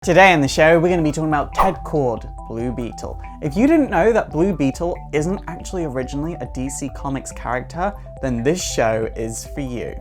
Today on the show, we're going to be talking about Ted Kord, Blue Beetle. If you didn't know that Blue Beetle isn't actually originally a DC Comics character, then this show is for you.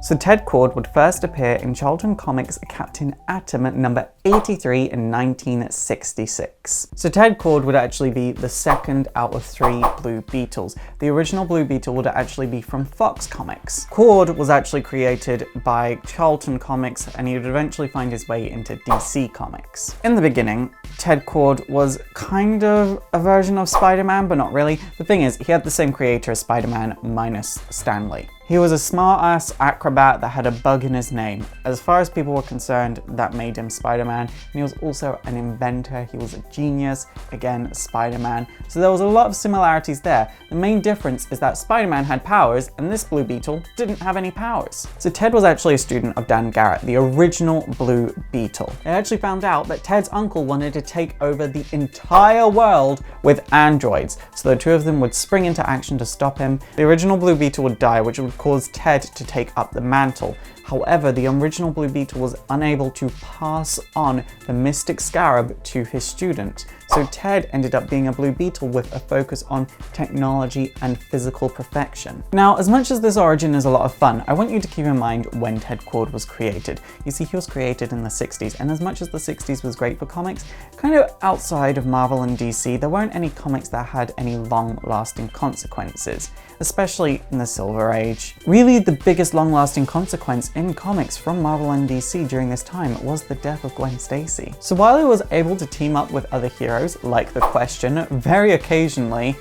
So Ted Kord would first appear in Charlton Comics Captain Atom number 83 in 1966. So Ted Kord would actually be the second out of 3 Blue Beetles. The original Blue Beetle would actually be from Fox Comics. Kord was actually created by Charlton Comics and he would eventually find his way into DC Comics. In the beginning, Ted Kord was kind of a version of Spider-Man, but not really. The thing is, he had the same creator as Spider-Man minus Stan Lee. He was a smart-ass acrobat that had a bug in his name. As far as people were concerned, that made him Spider-Man. And he was also an inventor, he was a genius, again, Spider-Man. So there was a lot of similarities there. The main difference is that Spider-Man had powers and this Blue Beetle didn't have any powers. So Ted was actually a student of Dan Garrett, the original Blue Beetle. They actually found out that Ted's uncle wanted to take over the entire world with androids. So the two of them would spring into action to stop him. The original Blue Beetle would die, which would cause Ted to take up the mantle. However, the original Blue Beetle was unable to pass on the Mystic Scarab to his student. So Ted ended up being a Blue Beetle with a focus on technology and physical perfection. Now, as much as this origin is a lot of fun, I want you to keep in mind when Ted Kord was created. You see, he was created in the 60s, and as much as the 60s was great for comics, kind of outside of Marvel and DC, there weren't any comics that had any long-lasting consequences, especially in the Silver Age. Really, the biggest long-lasting consequence in comics from Marvel and DC during this time was the death of Gwen Stacy. So while he was able to team up with other heroes, like the Question, very occasionally,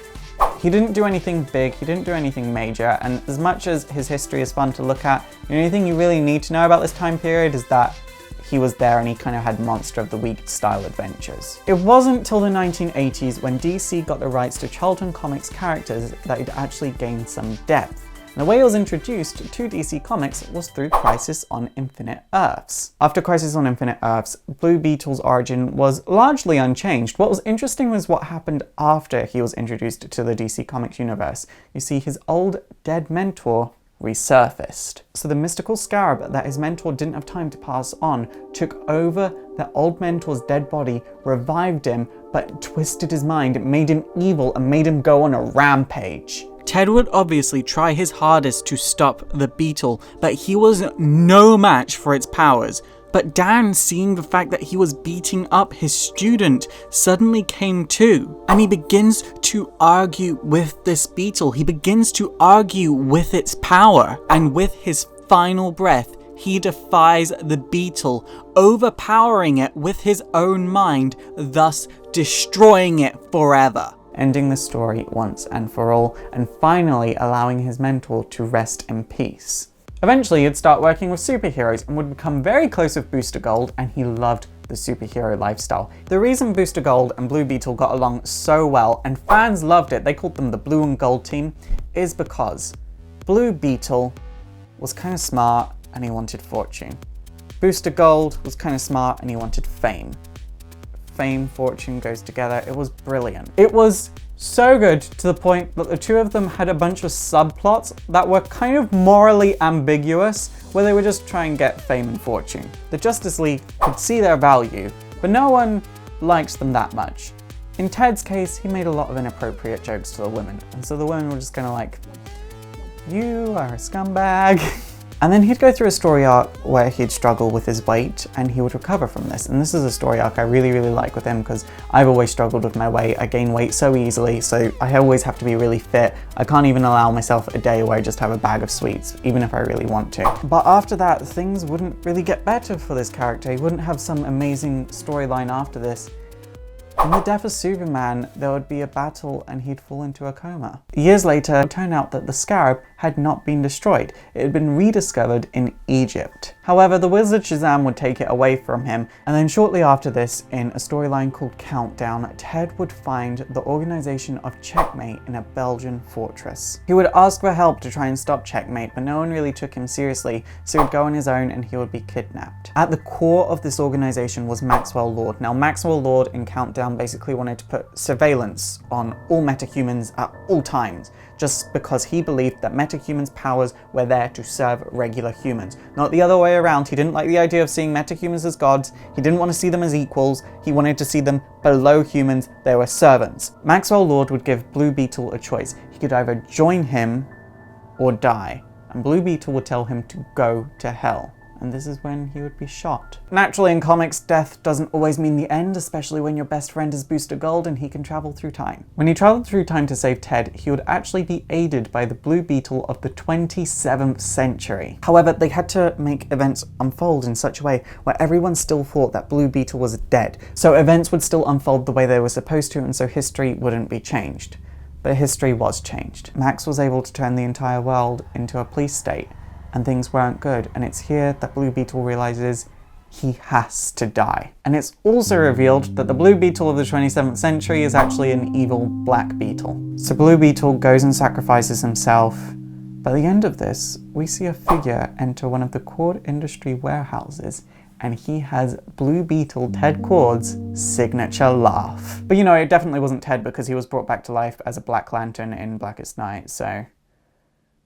he didn't do anything big, he didn't do anything major, and as much as his history is fun to look at, the only thing you really need to know about this time period is that he was there and he kind of had Monster of the Week style adventures. It wasn't till the 1980s when DC got the rights to Charlton Comics characters that it actually gained some depth. And the way it was introduced to DC Comics was through Crisis on Infinite Earths. After Crisis on Infinite Earths, Blue Beetle's origin was largely unchanged. What was interesting was what happened after he was introduced to the DC Comics universe. You see, his old dead mentor resurfaced. So the mystical scarab that his mentor didn't have time to pass on took over the old mentor's dead body, revived him, but twisted his mind, made him evil, and made him go on a rampage. Ted would obviously try his hardest to stop the Beetle, but he was no match for its powers. But Dan, seeing the fact that he was beating up his student, suddenly came to, and he begins to argue with this Beetle. He begins to argue with its power, and with his final breath, he defies the Beetle, overpowering it with his own mind, thus destroying it forever. Ending the story once and for all, and finally allowing his mentor to rest in peace. Eventually, he'd start working with superheroes and would become very close with Booster Gold, and he loved the superhero lifestyle. The reason Booster Gold and Blue Beetle got along so well, and fans loved it, they called them the Blue and Gold team, is because Blue Beetle was kind of smart and he wanted fortune. Booster Gold was kind of smart and he wanted fame. Fame, fortune goes together. It was brilliant. It was so good to the point that the two of them had a bunch of subplots that were kind of morally ambiguous, where they would just try and get fame and fortune. The Justice League could see their value, but no one liked them that much. In Ted's case, he made a lot of inappropriate jokes to the women, and so the women were just kind of like, "You are a scumbag." And then he'd go through a story arc where he'd struggle with his weight and he would recover from this. And this is a story arc I really like with him because I've always struggled with my weight. I gain weight so easily, so I always have to be really fit. I can't even allow myself a day where I just have a bag of sweets, even if I really want to. But after that, things wouldn't really get better for this character. He wouldn't have some amazing storyline after this. In the death of Superman, there would be a battle and he'd fall into a coma. Years later, it turned out that the scarab had not been destroyed. It had been rediscovered in Egypt. However, the wizard Shazam would take it away from him, and then shortly after this, in a storyline called Countdown, Ted would find the organization of Checkmate in a Belgian fortress. He would ask for help to try and stop Checkmate, but no one really took him seriously, so he'd go on his own and he would be kidnapped. At the core of this organization was Maxwell Lord. Now, Maxwell Lord in Countdown basically wanted to put surveillance on all metahumans at all times, just because he believed that metahumans' powers were there to serve regular humans. Not the other way around. He didn't like the idea of seeing metahumans as gods. He didn't want to see them as equals. He wanted to see them below humans. They were servants. Maxwell Lord would give Blue Beetle a choice. He could either join him or die. And Blue Beetle would tell him to go to hell. And this is when he would be shot. Naturally, in comics, death doesn't always mean the end, especially when your best friend is Booster Gold and he can travel through time. When he traveled through time to save Ted, he would actually be aided by the Blue Beetle of the 27th century. However, they had to make events unfold in such a way where everyone still thought that Blue Beetle was dead. So events would still unfold the way they were supposed to, and so history wouldn't be changed. But history was changed. Max was able to turn the entire world into a police state, and things weren't good, and it's here that Blue Beetle realizes he has to die. And it's also revealed that the Blue Beetle of the 27th century is actually an evil black beetle. So Blue Beetle goes and sacrifices himself. By the end of this, we see a figure enter one of the Cord Industry warehouses, and he has Blue Beetle Ted Kord's signature laugh. But you know, it definitely wasn't Ted because he was brought back to life as a Black Lantern in Blackest Night, so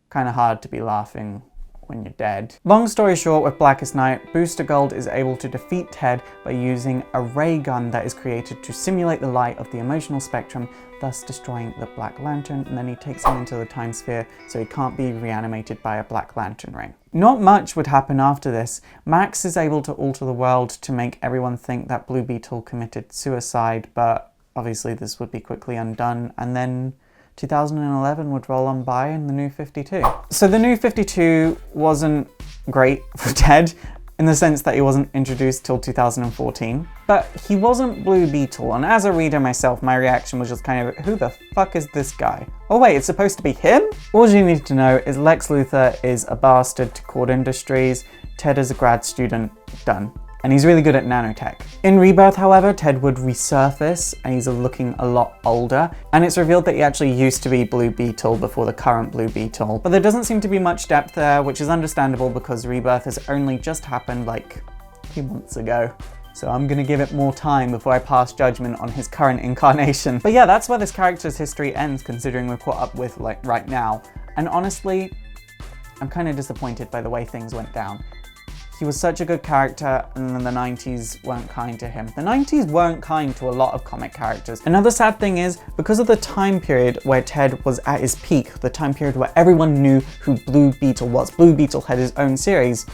kind of hard to be laughing when you're dead. Long story short, with Blackest Night, Booster Gold is able to defeat Ted by using a ray gun that is created to simulate the light of the emotional spectrum, thus destroying the Black Lantern, and then he takes him into the time sphere so he can't be reanimated by a Black Lantern ring. Not much would happen after this. Max is able to alter the world to make everyone think that Blue Beetle committed suicide, but obviously this would be quickly undone, and then 2011 would roll on by and the New 52. So the New 52 wasn't great for Ted in the sense that he wasn't introduced till 2014, but he wasn't Blue Beetle, and as a reader myself, my reaction was just kind of, who the fuck is this guy? Oh wait, it's supposed to be him? All you need to know is Lex Luthor is a bastard to Cord Industries, Ted is a grad student, done. And he's really good at nanotech. In Rebirth, however, Ted would resurface, and he's looking a lot older, and it's revealed that he actually used to be Blue Beetle before the current Blue Beetle. But there doesn't seem to be much depth there, which is understandable because Rebirth has only just happened like a few months ago. So I'm gonna give it more time before I pass judgment on his current incarnation. But yeah, that's where this character's history ends, considering we're caught up with like right now. And honestly, I'm kind of disappointed by the way things went down. He was such a good character, and then the 90s weren't kind to him. The 90s weren't kind to a lot of comic characters. Another sad thing is, because of the time period where Ted was at his peak, the time period where everyone knew who Blue Beetle was, Blue Beetle had his own series,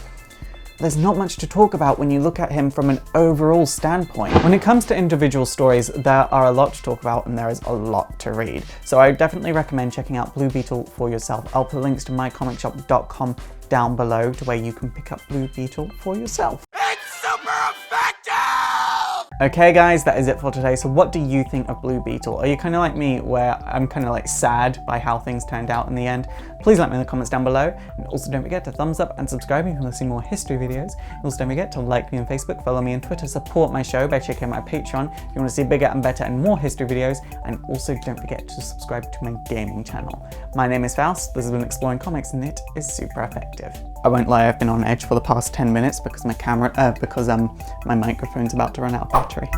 there's not much to talk about when you look at him from an overall standpoint. When it comes to individual stories, there are a lot to talk about and there is a lot to read. So I definitely recommend checking out Blue Beetle for yourself. I'll put links to mycomicshop.com down below to where you can pick up Blue Beetle for yourself. It's super effective! Okay guys, that is it for today. So what do you think of Blue Beetle? Are you kind of like me where I'm kind of like sad by how things turned out in the end? Please let me in the comments down below. And also don't forget to thumbs up and subscribe if you want to see more history videos. Also don't forget to like me on Facebook, follow me on Twitter, support my show by checking out my Patreon if you want to see bigger and better and more history videos. And also don't forget to subscribe to my gaming channel. My name is Faust, this has been Exploring Comics, and it is super effective. I won't lie, I've been on edge for the past 10 minutes because my microphone's about to run out of battery.